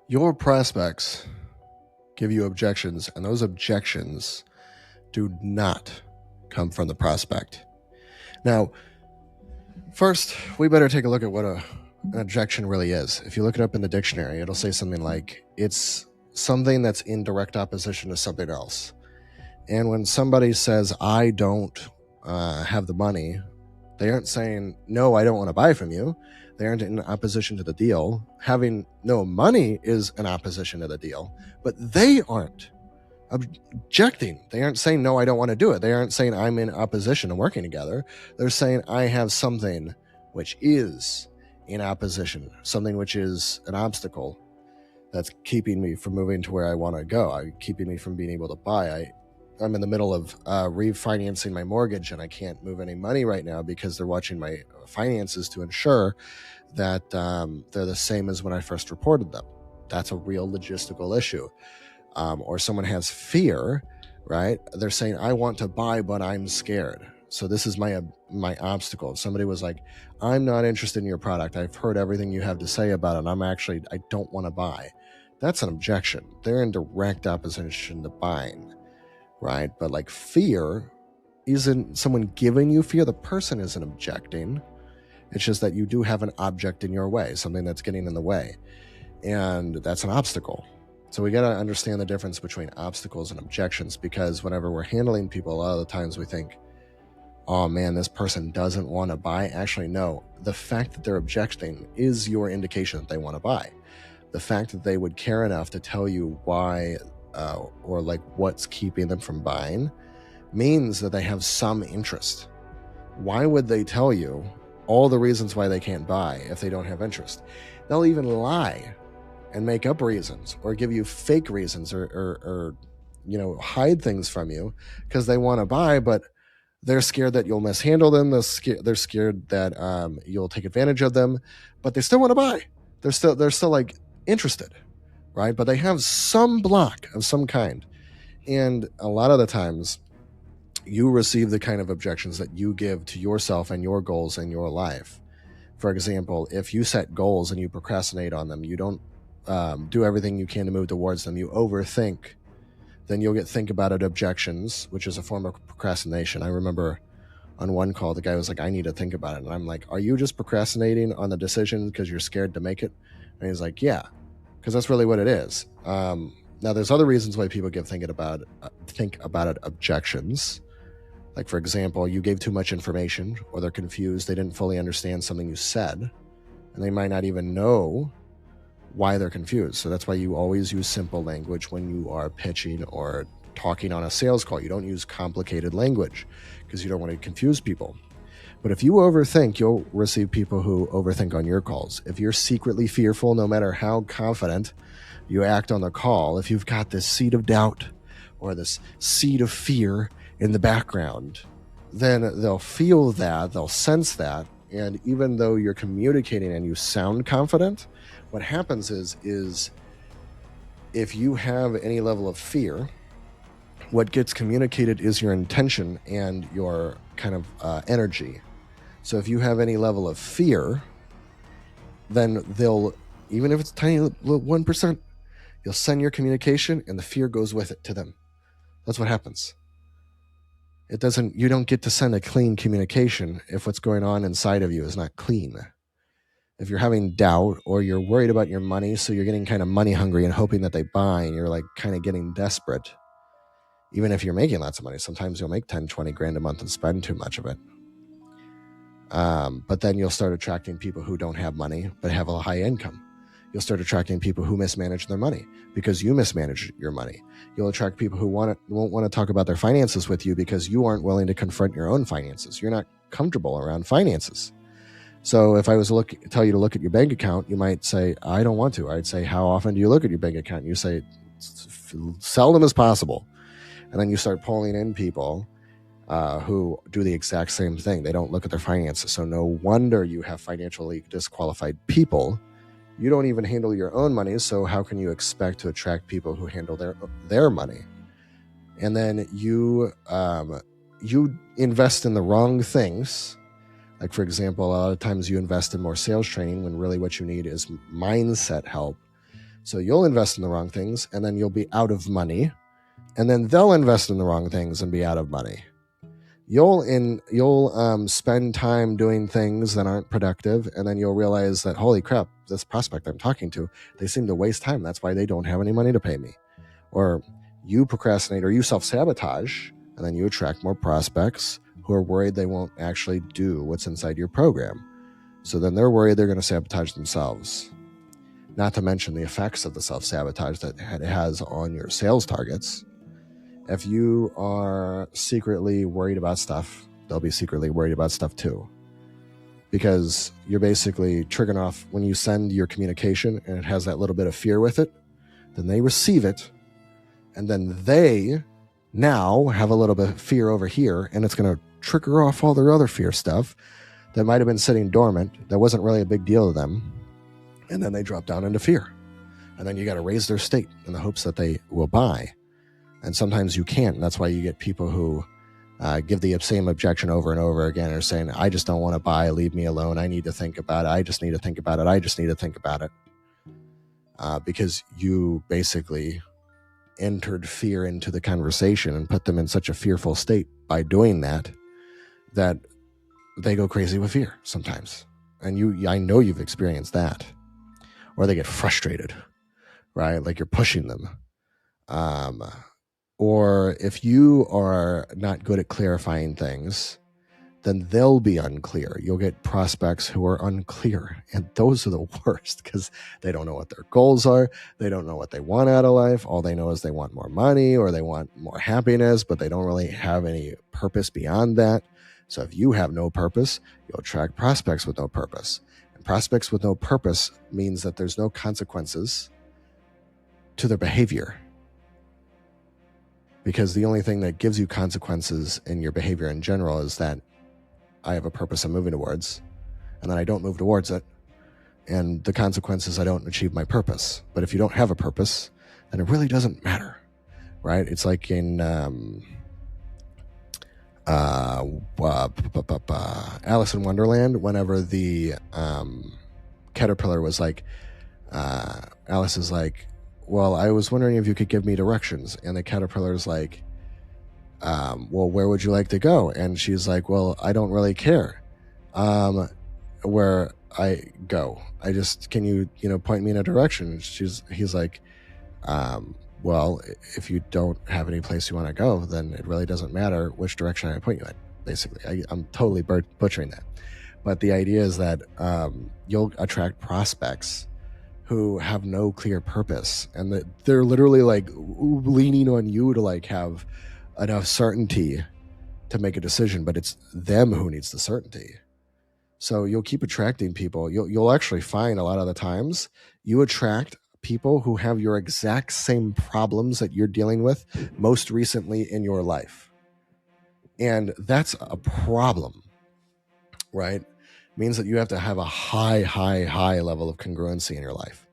Your prospects give you objections, and those objections do not come from the prospect. Now, first, we better take a look at what an objection really is. If you look it up in the dictionary, it'll say something like it's something that's in direct opposition to something else. And when somebody says, I don't have the money, they aren't saying, no, I don't want to buy from you. They aren't in opposition to the deal. Having no money is an opposition to the deal, but they aren't objecting. They aren't saying, no, I don't want to do it. They aren't saying I'm in opposition to working together. They're saying I have something which is in opposition, something which is an obstacle that's keeping me from moving to where I want to go, keeping me from being able to buy. I'm in the middle of refinancing my mortgage, and I can't move any money right now because they're watching my finances to ensure that they're the same as when I first reported them. That's a real logistical issue. Or someone has fear, right? They're saying, I want to buy, but I'm scared. So this is my obstacle. If somebody was like, I'm not interested in your product. I've heard everything you have to say about it. I don't want to buy. That's an objection. They're in direct opposition to buying, right? But like fear isn't someone giving you fear. The person isn't objecting. It's just that you do have an object in your way, something that's getting in the way. And that's an obstacle. So we got to understand the difference between obstacles and objections, because whenever we're handling people, a lot of the times we think, oh man, this person doesn't want to buy. Actually, no. The fact that they're objecting is your indication that they want to buy. The fact that they would care enough to tell you why or like what's keeping them from buying means that they have some interest. Why would they tell you all the reasons why they can't buy if they don't have interest? They'll even lie and make up reasons or give you fake reasons or hide things from you because they want to buy, but they're scared that you'll mishandle them. They're scared that you'll take advantage of them, but they still want to buy. They're still like interested, right? But they have some block of some kind. And a lot of the times you receive the kind of objections that you give to yourself and your goals in your life. For example, if you set goals and you procrastinate on them, you don't do everything you can to move towards them, you overthink, then you'll get think about it objections, which is a form of procrastination. I remember on one call, the guy was like, I need to think about it. And I'm like, are you just procrastinating on the decision because you're scared to make it? And he's like, yeah, because that's really what it is. Now, there's other reasons why people think about it objections. Like, for example, you gave too much information, or they're confused. They didn't fully understand something you said, and they might not even know why they're confused. So that's why you always use simple language when you are pitching or talking on a sales call. You don't use complicated language because you don't want to confuse people. But if you overthink, you'll receive people who overthink on your calls. If you're secretly fearful, no matter how confident you act on the call, if you've got this seed of doubt or this seed of fear in the background, then they'll feel that, they'll sense that. And even though you're communicating and you sound confident, what happens is if you have any level of fear, what gets communicated is your intention and your kind of energy. So if you have any level of fear, then they'll, even if it's tiny little 1%, you'll send your communication and the fear goes with it to them. That's what happens. You don't get to send a clean communication if what's going on inside of you is not clean. If you're having doubt or you're worried about your money, so you're getting kind of money hungry and hoping that they buy, and you're like kind of getting desperate, even if you're making lots of money, sometimes you'll make 10, 20 grand a month and spend too much of it. But then you'll start attracting people who don't have money, but have a high income. You'll start attracting people who mismanage their money because you mismanage your money. You'll attract people who won't want to talk about their finances with you because you aren't willing to confront your own finances. You're not comfortable around finances. So if I was to tell you to look at your bank account, you might say, I don't want to. I'd say, how often do you look at your bank account? And you say, seldom as possible. And then you start pulling in people who do the exact same thing. They don't look at their finances. So no wonder you have financially disqualified people. You don't even handle your own money, so how can you expect to attract people who handle their money? And then you invest in the wrong things. Like, for example, a lot of times you invest in more sales training when really what you need is mindset help. So you'll invest in the wrong things, and then you'll be out of money, and then they'll invest in the wrong things and be out of money. You'll spend time doing things that aren't productive, and then you'll realize that, holy crap, this prospect I'm talking to, they seem to waste time. That's why they don't have any money to pay me. Or you procrastinate or you self-sabotage, and then you attract more prospects who are worried they won't actually do what's inside your program. So then they're worried they're going to sabotage themselves. Not to mention the effects of the self-sabotage that it has on your sales targets. If you are secretly worried about stuff, they'll be secretly worried about stuff too. Because you're basically triggering off when you send your communication and it has that little bit of fear with it, then they receive it, and then they now have a little bit of fear over here, and it's going to trigger off all their other fear stuff that might have been sitting dormant, that wasn't really a big deal to them, and then they drop down into fear. And then you got to raise their state in the hopes that they will buy. And sometimes you can't. And that's why you get people who give the same objection over and over again, or saying, I just don't want to buy, leave me alone, I need to think about it, I just need to think about it, I just need to think about it. Because you basically entered fear into the conversation and put them in such a fearful state by doing that, that they go crazy with fear sometimes. And I know you've experienced that. Or they get frustrated, right? Like you're pushing them. Or if you are not good at clarifying things, then they'll be unclear. You'll get prospects who are unclear, and those are the worst because they don't know what their goals are. They don't know what they want out of life. All they know is they want more money or they want more happiness, but they don't really have any purpose beyond that. So if you have no purpose, you'll attract prospects with no purpose. And prospects with no purpose means that there's no consequences to their behavior. Because the only thing that gives you consequences in your behavior in general is that I have a purpose I'm moving towards, and then I don't move towards it, and the consequence is I don't achieve my purpose. But if you don't have a purpose, then it really doesn't matter, right? It's like in Alice in Wonderland, whenever the caterpillar was like, Alice is like, well, I was wondering if you could give me directions. And the caterpillar's like, well, where would you like to go? And she's like, well, I don't really care where I go. I just, can you point me in a direction? He's like, well, if you don't have any place you want to go, then it really doesn't matter which direction I point you in. Basically, I'm totally butchering that. But the idea is that you'll attract prospects who have no clear purpose, and that they're literally like leaning on you to like have enough certainty to make a decision, but it's them who needs the certainty. So you'll keep attracting people. You'll actually find a lot of the times you attract people who have your exact same problems that you're dealing with most recently in your life. And that's a problem, right? Means that you have to have a high level of congruency in your life,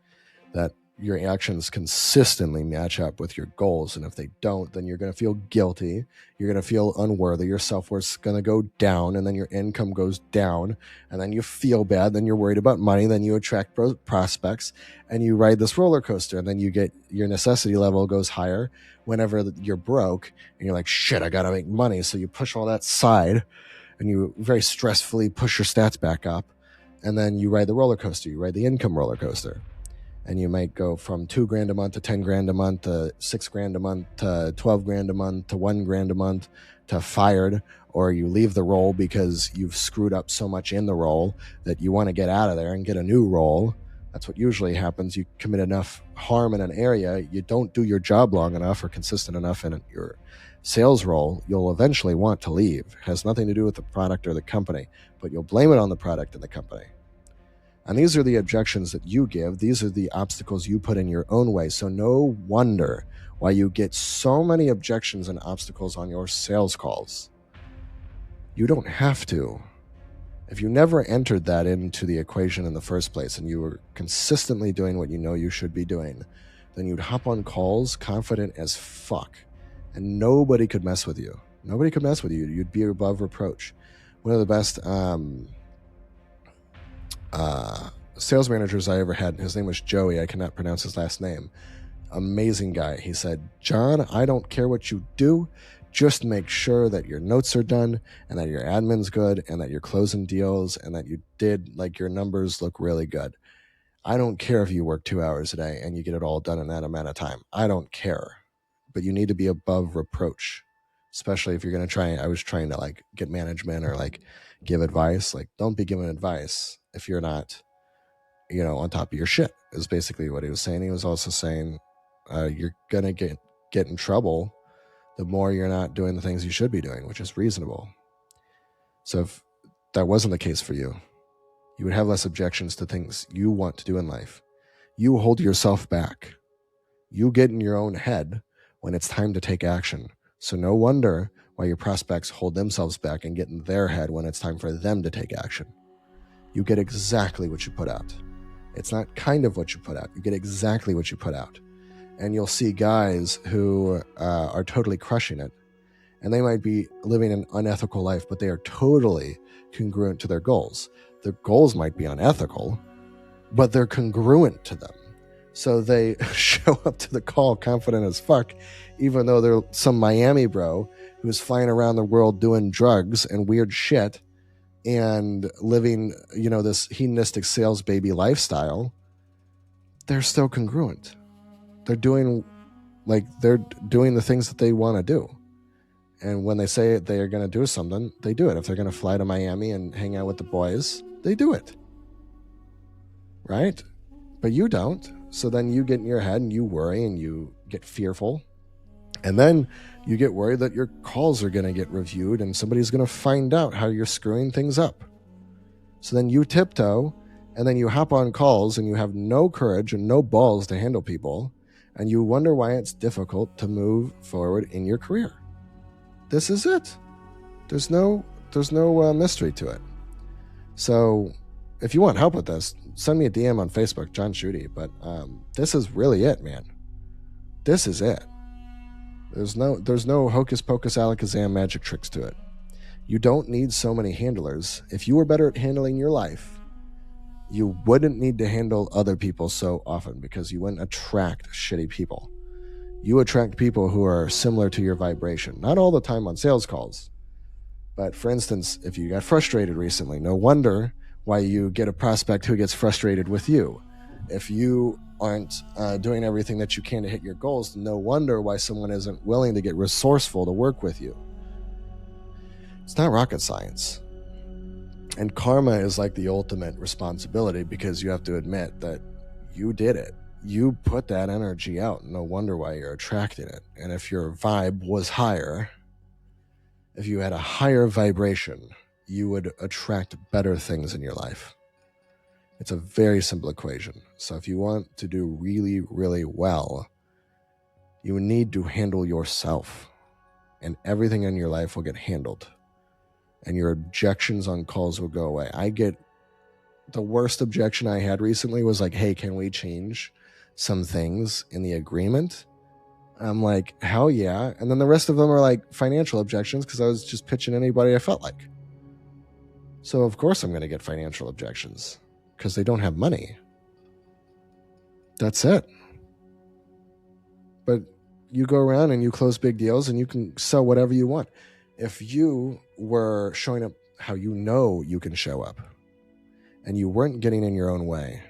that your actions consistently match up with your goals. And if they don't, then you're going to feel guilty. You're going to feel unworthy. Your self-worth's going to go down, and then your income goes down, and then you feel bad. Then you're worried about money. Then you attract prospects, and you ride this roller coaster, and then you get your necessity level goes higher whenever you're broke, and you're like, shit, I got to make money. So you push all that aside, and you very stressfully push your stats back up, and then you ride the roller coaster. You ride the income roller coaster. And you might go from $2,000 a month to $10,000 a month to $6,000 a month to $12,000 a month to $1,000 a month to fired, or you leave the role because you've screwed up so much in the role that you want to get out of there and get a new role. That's what usually happens. You commit enough harm in an area, you don't do your job long enough or consistent enough in your sales role, you'll eventually want to leave. It has nothing to do with the product or the company, but you'll blame it on the product and the company. And these are the objections that you give. These are the obstacles you put in your own way. So no wonder why you get so many objections and obstacles on your sales calls. You don't have to. If you never entered that into the equation in the first place and you were consistently doing what you know you should be doing, then you'd hop on calls confident as fuck, and nobody could mess with you. Nobody could mess with you. You'd be above reproach. One of the best sales managers I ever had, his name was Joey. I cannot pronounce his last name. Amazing guy. He said, John, I don't care what you do. Just make sure that your notes are done and that your admin's good and that you're closing deals and that you did, like, your numbers look really good. I don't care if you work 2 hours a day and you get it all done in that amount of time. I don't care. But you need to be above reproach, especially if you're going to try. I was trying to, like, get management or, like, give advice. Like, don't be giving advice if you're not, on top of your shit, is basically what he was saying. He was also saying you're going to get in trouble the more you're not doing the things you should be doing, which is reasonable. So if that wasn't the case for you, you would have less objections to things you want to do in life. You hold yourself back. You get in your own head when it's time to take action. So no wonder why your prospects hold themselves back and get in their head when it's time for them to take action. You get exactly what you put out. It's not kind of what you put out. You get exactly what you put out. And you'll see guys who are totally crushing it. And they might be living an unethical life, but they are totally congruent to their goals. Their goals might be unethical, but they're congruent to them. So they show up to the call confident as fuck, even though they're some Miami bro who's flying around the world doing drugs and weird shit and living, this hedonistic sales baby lifestyle. They're still congruent. They're doing the things that they want to do. And when they say they are going to do something, they do it. If they're going to fly to Miami and hang out with the boys, they do it. Right? But you don't. So then you get in your head and you worry and you get fearful. And then you get worried that your calls are going to get reviewed and somebody's going to find out how you're screwing things up. So then you tiptoe and then you hop on calls and you have no courage and no balls to handle people. And you wonder why it's difficult to move forward in your career. This is it. There's no mystery to it. So if you want help with this, send me a DM on Facebook, John Schutte. But this is really it, man. This is it. There's no hocus pocus alakazam magic tricks to it. You don't need so many handlers. If you were better at handling your life, you wouldn't need to handle other people so often because you wouldn't attract shitty people. You attract people who are similar to your vibration. Not all the time on sales calls. But for instance, if you got frustrated recently, no wonder why you get a prospect who gets frustrated with you. If you aren't doing everything that you can to hit your goals, no wonder why someone isn't willing to get resourceful to work with you. It's not rocket science. And karma is like the ultimate responsibility because you have to admit that you did it. You put that energy out. No wonder why you're attracting it. And if your vibe was higher, if you had a higher vibration, you would attract better things in your life. It's a very simple equation. So if you want to do really, really well, you need to handle yourself. And everything in your life will get handled. And your objections on calls will go away. The worst objection I had recently was like, hey, can we change some things in the agreement? I'm like, hell yeah. And then the rest of them are like financial objections because I was just pitching anybody I felt like. So of course I'm going to get financial objections because they don't have money. That's it. But you go around and you close big deals and you can sell whatever you want. If you were showing up how you can show up and you weren't getting in your own way,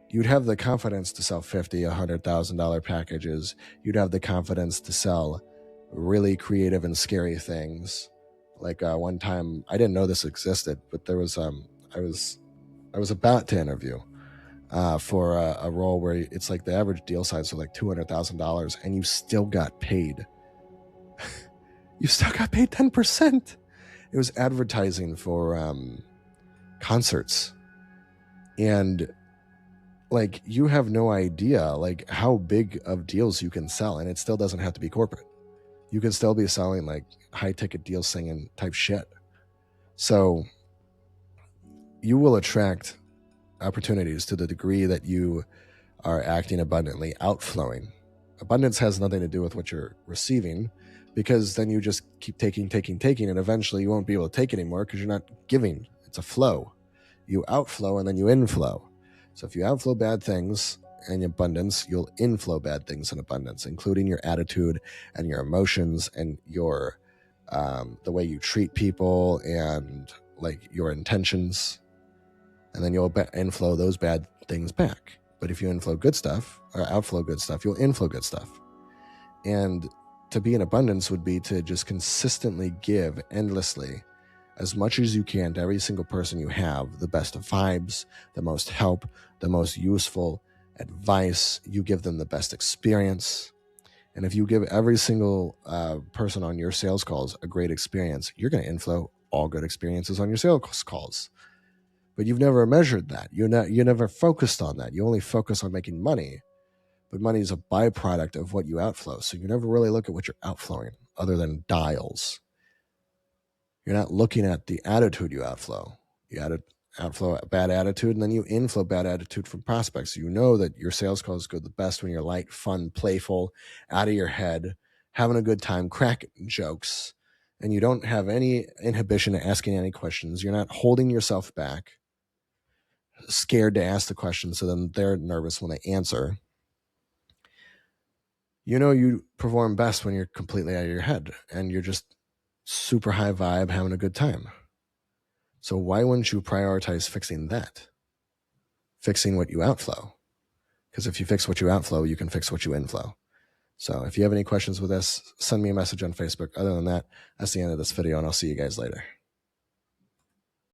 you'd have the confidence to sell $50,000, $100,000 packages. You'd have the confidence to sell really creative and scary things. Like one time, I didn't know this existed, but there was I was about to interview for a role where it's like the average deal size was like $200,000, and you still got paid. You still got paid 10%. It was advertising for concerts, and like you have no idea like how big of deals you can sell, and it still doesn't have to be corporate. You can still be selling like high ticket deal singing type shit. So you will attract opportunities to the degree that you are acting abundantly, outflowing. Abundance has nothing to do with what you're receiving, because then you just keep taking, and eventually you won't be able to take anymore because you're not giving. It's a flow. You outflow and then you inflow. So if you outflow bad things in abundance, you'll inflow bad things in abundance, including your attitude and your emotions and your the way you treat people and like your intentions. And then you'll inflow those bad things back. But if you inflow good stuff or outflow good stuff, you'll inflow good stuff. And to be in abundance would be to just consistently give endlessly as much as you can to every single person you have, the best of vibes, the most help, the most useful advice. You give them the best experience. And if you give every single person on your sales calls a great experience, you're going to inflow all good experiences on your sales calls. But you've never measured that. You never focused on that. You only focus on making money. But money is a byproduct of what you outflow. So you never really look at what you're outflowing other than dials. You're not looking at the attitude you outflow. You outflow a bad attitude, and then you inflow bad attitude from prospects. You know that your sales calls go the best when you're light, fun, playful, out of your head, having a good time, cracking jokes, and you don't have any inhibition to asking any questions. You're not holding yourself back, scared to ask the question, so then they're nervous when they answer. You know you perform best when you're completely out of your head and you're just super high vibe, having a good time. So why wouldn't you prioritize fixing that? Fixing what you outflow. Because if you fix what you outflow, you can fix what you inflow. So if you have any questions with this, send me a message on Facebook. Other than that, that's the end of this video, and I'll see you guys later.